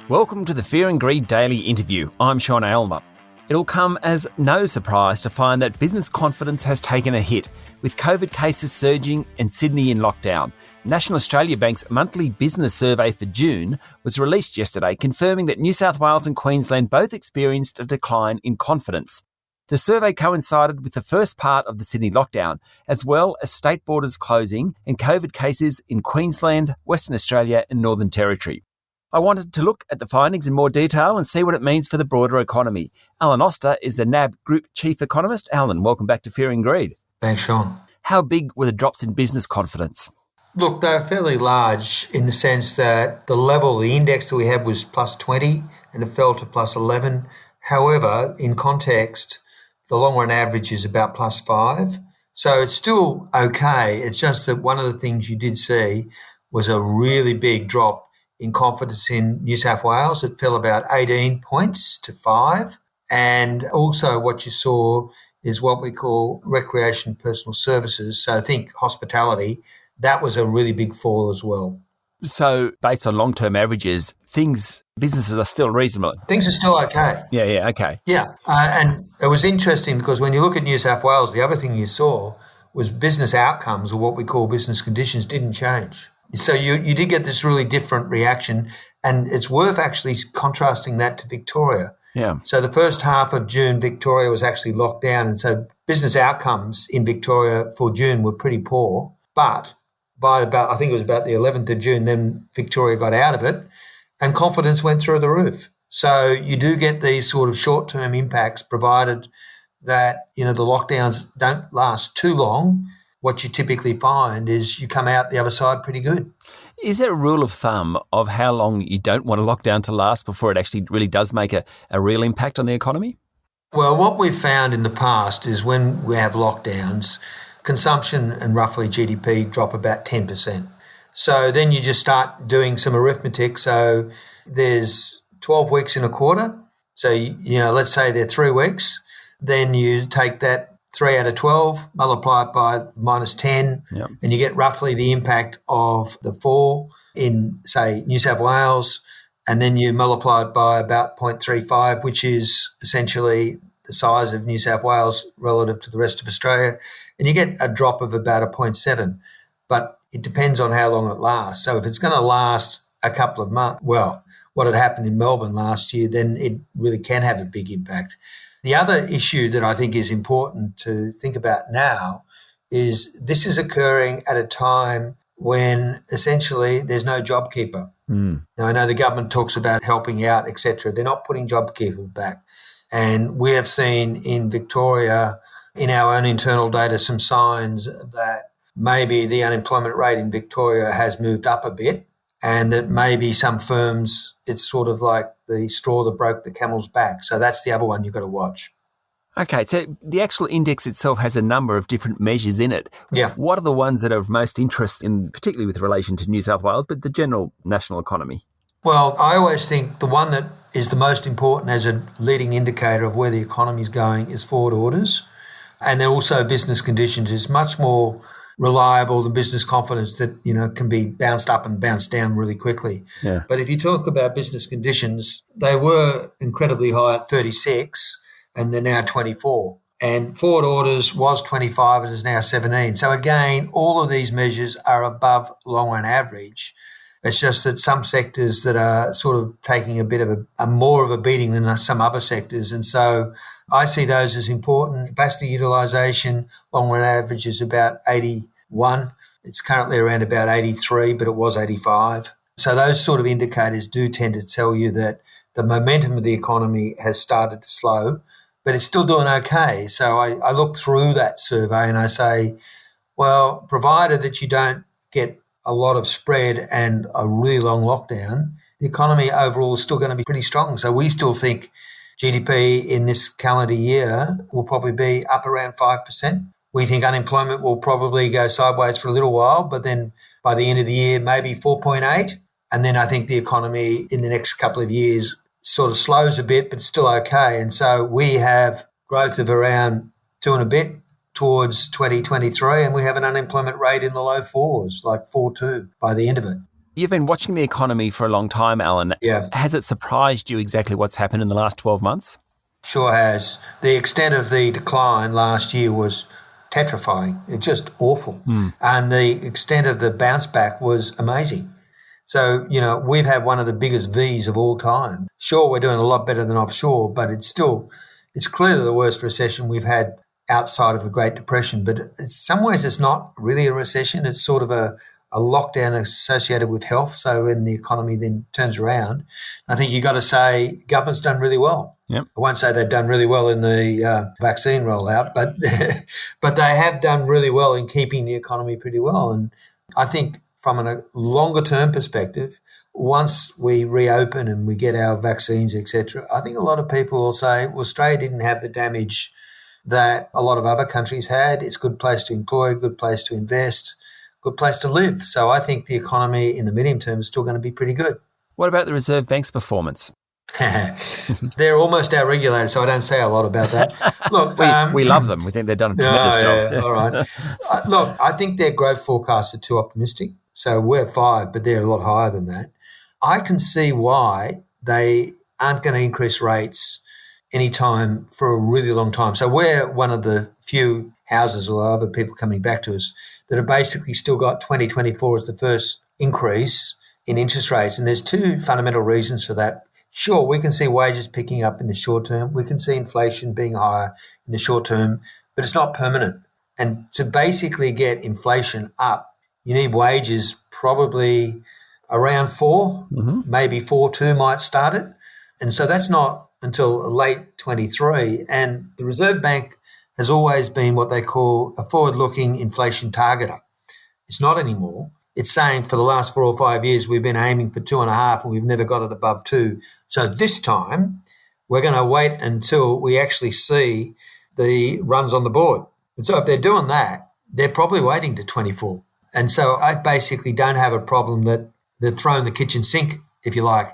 Welcome to the Fear and Greed Daily Interview. I'm Sean Aylmer. It'll come as no surprise to find that business confidence has taken a hit, with COVID cases surging and Sydney in lockdown. National Australia Bank's monthly business survey for June was released yesterday, confirming that New South Wales and Queensland both experienced a decline in confidence. The survey coincided with the first part of the Sydney lockdown, as well as state borders closing and COVID cases in Queensland, Western Australia and Northern Territory. I wanted to look at the findings in more detail and see what it means for the broader economy. Oster is the NAB Group Chief Economist. Alan, welcome back to Fear and Greed. Thanks, Sean. How big were the drops in business confidence? Look, they're fairly large in the sense that the index that we had was plus 20 and it fell to plus 11. However, in context, the long run average is about plus 5. So it's still okay. It's just that one of the things you did see was a really big drop in confidence in New South Wales. It fell about 18 points to 5. And also what you saw is what we call recreation personal services. So think hospitality. That was a really big fall as well. So based on long-term averages, businesses are still reasonable. Things are still okay. Yeah, okay. Yeah, and it was interesting because when you look at New South Wales, the other thing you saw was business outcomes, or what we call business conditions, didn't change. So you did get this really different reaction, and it's worth actually contrasting that to Victoria. Yeah. So the first half of June, Victoria was actually locked down, and so business outcomes in Victoria for June were pretty poor. But by I think it was about the 11th of June, then Victoria got out of it, and confidence went through the roof. So you do get these sort of short-term impacts, provided that the lockdowns don't last too long. What you typically find is you come out the other side pretty good. Is there a rule of thumb of how long you don't want a lockdown to last before it actually really does make a real impact on the economy? Well, what we've found in the past is when we have lockdowns, consumption and roughly GDP drop about 10%. So then you just start doing some arithmetic. So there's 12 weeks in a quarter. So, let's say they're 3 weeks. Then you take that 3 out of 12, multiply it by minus 10, yep, and you get roughly the impact of the fall in, say, New South Wales, and then you multiply it by about 0.35, which is essentially the size of New South Wales relative to the rest of Australia, and you get a drop of about a 0.7. But it depends on how long it lasts. So if it's going to last a couple of months, well, what had happened in Melbourne last year, then it really can have a big impact. The other issue that I think is important to think about now is this is occurring at a time when essentially there's no JobKeeper. Now, I know the government talks about helping out, etc. They're not putting JobKeeper back. And we have seen in Victoria, in our own internal data, some signs that maybe the unemployment rate in Victoria has moved up a bit, and that maybe some firms, it's sort of like the straw that broke the camel's back. So that's the other one you've got to watch. Okay, so the actual index itself has a number of different measures in it. Yeah. What are the ones that are of most interest in, particularly with relation to New South Wales, but the general national economy? Well, I always think the one that is the most important as a leading indicator of where the economy is going is forward orders. And then also business conditions is much more reliable than business confidence that, can be bounced up and bounced down really quickly. Yeah. But if you talk about business conditions, they were incredibly high at 36 and they're now 24. And forward orders was 25 and is now 17. So again, all of these measures are above long run average. It's just that some sectors that are sort of taking a bit of a more of a beating than some other sectors. And so I see those as important. Capacity utilisation, long run average is about 81. It's currently around about 83, but it was 85. So those sort of indicators do tend to tell you that the momentum of the economy has started to slow, but it's still doing okay. So I look through that survey and I say, well, provided that you don't get a lot of spread and a really long lockdown, the economy overall is still going to be pretty strong. So we still think GDP in this calendar year will probably be up around 5%. We think unemployment will probably go sideways for a little while, but then by the end of the year, maybe 4.8. And then I think the economy in the next couple of years sort of slows a bit, but still okay. And so we have growth of around 2 and a bit towards 2023, and we have an unemployment rate in the low fours, like 4.2 by the end of it. You've been watching the economy for a long time, Alan. Yeah. Has it surprised you exactly what's happened in the last 12 months? Sure has. The extent of the decline last year was petrifying. It's just awful. And the extent of the bounce back was amazing. So, we've had one of the biggest Vs of all time. Sure, we're doing a lot better than offshore, but it's clearly the worst recession we've had outside of the Great Depression. But in some ways, it's not really a recession. It's sort of a lockdown associated with health. So when the economy then turns around, I think you've got to say government's done really well. Yep. I won't say they've done really well in the vaccine rollout, but but they have done really well in keeping the economy pretty well. And I think from a longer term perspective, once we reopen and we get our vaccines, etc., I think a lot of people will say, well, Australia didn't have the damage that a lot of other countries had. It's a good place to employ, good place to invest, good place to live. So I think the economy in the medium term is still going to be pretty good. What about the Reserve Bank's performance? They're almost our regulator, so I don't say a lot about that. Look, we love them. We think they've done a tremendous job. Yeah. All right. Look, I think their growth forecasts are too optimistic. So we're 5, but they're a lot higher than that. I can see why they aren't going to increase rates anytime for a really long time. So we're one of the few houses or other people coming back to us that have basically still got 2024 as the first increase in interest rates. And there's 2 fundamental reasons for that. Sure, we can see wages picking up in the short term. We can see inflation being higher in the short term, but it's not permanent. And to basically get inflation up, you need wages probably around 4, maybe 4.2 might start it. And so that's not until late 23. And the Reserve Bank has always been what they call a forward-looking inflation targeter. It's not anymore. It's saying for the last 4 or 5 years, we've been aiming for 2.5 and we've never got it above 2. So this time we're going to wait until we actually see the runs on the board. And so if they're doing that, they're probably waiting to 24. And so I basically don't have a problem that they're throwing the kitchen sink, if you like,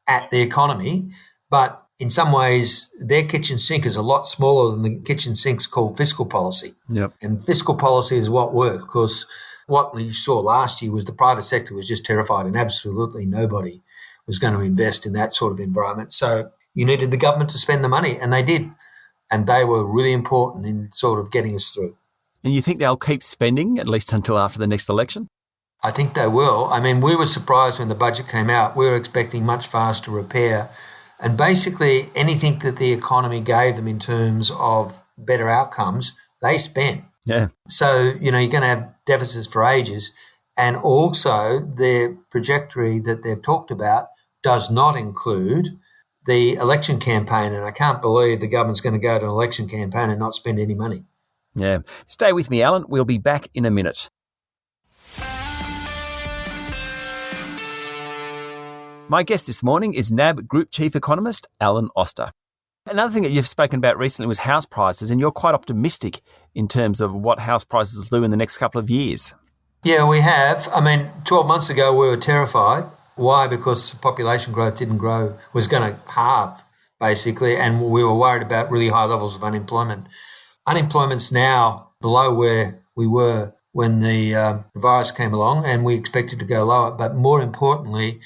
at the economy. But in some ways, their kitchen sink is a lot smaller than the kitchen sinks called fiscal policy. And fiscal policy is what worked, because what we saw last year was the private sector was just terrified and absolutely nobody was going to invest in that sort of environment. So you needed the government to spend the money, and they did. And they were really important in sort of getting us through. And you think they'll keep spending at least until after the next election? I think they will. I mean, we were surprised when the budget came out. We were expecting much faster repair. And basically anything that the economy gave them in terms of better outcomes, they spent. Yeah. So, you're going to have deficits for ages. And also their trajectory that they've talked about does not include the election campaign. And I can't believe the government's going to go to an election campaign and not spend any money. Yeah. Stay with me, Alan. We'll be back in a minute. My guest this morning is NAB Group Chief Economist, Alan Oster. Another thing that you've spoken about recently was house prices, and you're quite optimistic in terms of what house prices will do in the next couple of years. Yeah, we have. I mean, 12 months ago, we were terrified. Why? Because population growth was going to halve, basically, and we were worried about really high levels of unemployment. Unemployment's now below where we were when the virus came along, and we expect it to go lower. But more importantly,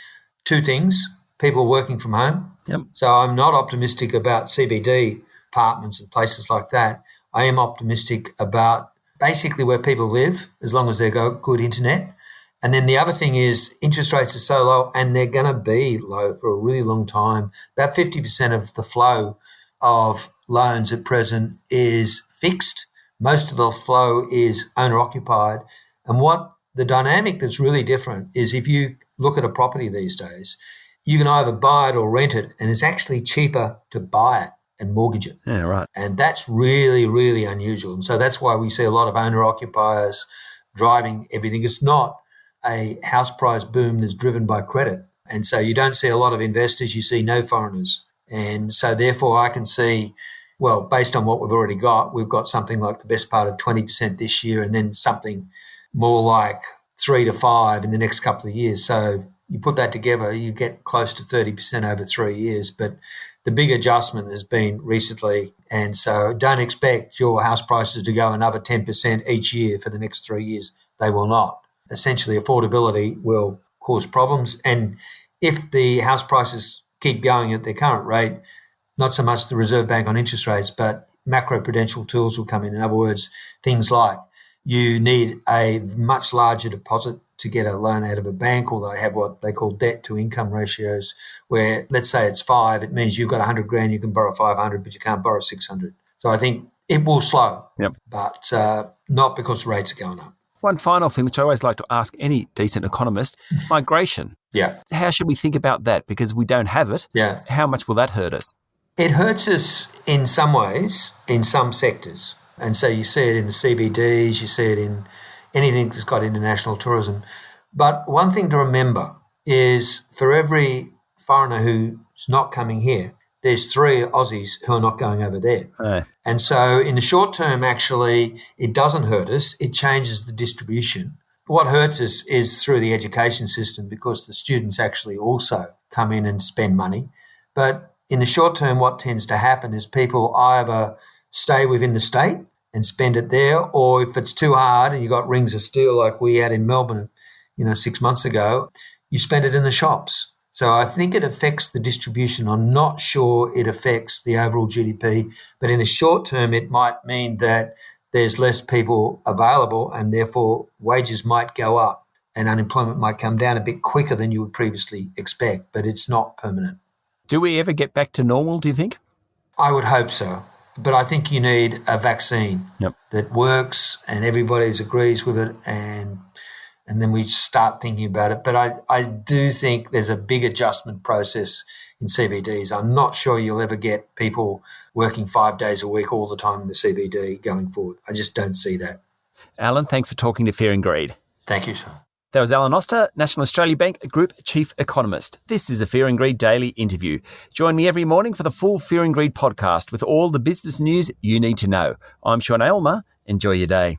2 things: people working from home. So I'm not optimistic about CBD apartments and places like that. I am optimistic about basically where people live, as long as they've got good internet. And then the other thing is interest rates are so low, and they're going to be low for a really long time. About 50% of the flow of loans at present is fixed. Most of the flow is owner-occupied. And what the dynamic that's really different is, if you look at a property these days, you can either buy it or rent it, and it's actually cheaper to buy it and mortgage it. Yeah, right. And that's really, really unusual. And so that's why we see a lot of owner-occupiers driving everything. It's not a house price boom that's driven by credit. And so you don't see a lot of investors, you see no foreigners. And so therefore I can see, well, based on what we've already got, we've got something like the best part of 20% this year, and then something more like 3 to 5 in the next couple of years. So you put that together, you get close to 30% over 3 years. But the big adjustment has been recently. And so don't expect your house prices to go another 10% each year for the next 3 years. They will not. Essentially, affordability will cause problems. And if the house prices keep going at their current rate, not so much the Reserve Bank on interest rates, but macroprudential tools will come in. In other words, things like you need a much larger deposit to get a loan out of a bank, or they have what they call debt to income ratios, where let's say it's 5, it means you've got 100 grand, you can borrow 500, but you can't borrow 600. So I think it will slow, but not because rates are going up. One final thing, which I always like to ask any decent economist, migration. Yeah. How should we think about that? Because we don't have it. Yeah. How much will that hurt us? It hurts us in some ways, in some sectors. And so you see it in the CBDs, you see it in anything that's got international tourism. But one thing to remember is for every foreigner who's not coming here, there's 3 Aussies who are not going over there. And so in the short term, actually, it doesn't hurt us. It changes the distribution. What hurts us is through the education system, because the students actually also come in and spend money. But in the short term, what tends to happen is people either stay within the state and spend it there, or if it's too hard and you got rings of steel like we had in Melbourne, 6 months ago, you spend it in the shops. So I think it affects the distribution. I'm not sure it affects the overall GDP, but in the short term, it might mean that there's less people available and therefore wages might go up and unemployment might come down a bit quicker than you would previously expect, but it's not permanent. Do we ever get back to normal, do you think? I would hope so. But I think you need a vaccine that works and everybody agrees with it, and then we start thinking about it. But I do think there's a big adjustment process in CBDs. I'm not sure you'll ever get people working 5 days a week all the time in the CBD going forward. I just don't see that. Alan, thanks for talking to Fear and Greed. Thank you, Sean. That was Alan Oster, National Australia Bank Group Chief Economist. This is a Fear and Greed Daily interview. Join me every morning for the full Fear and Greed podcast with all the business news you need to know. I'm Sean Aylmer. Enjoy your day.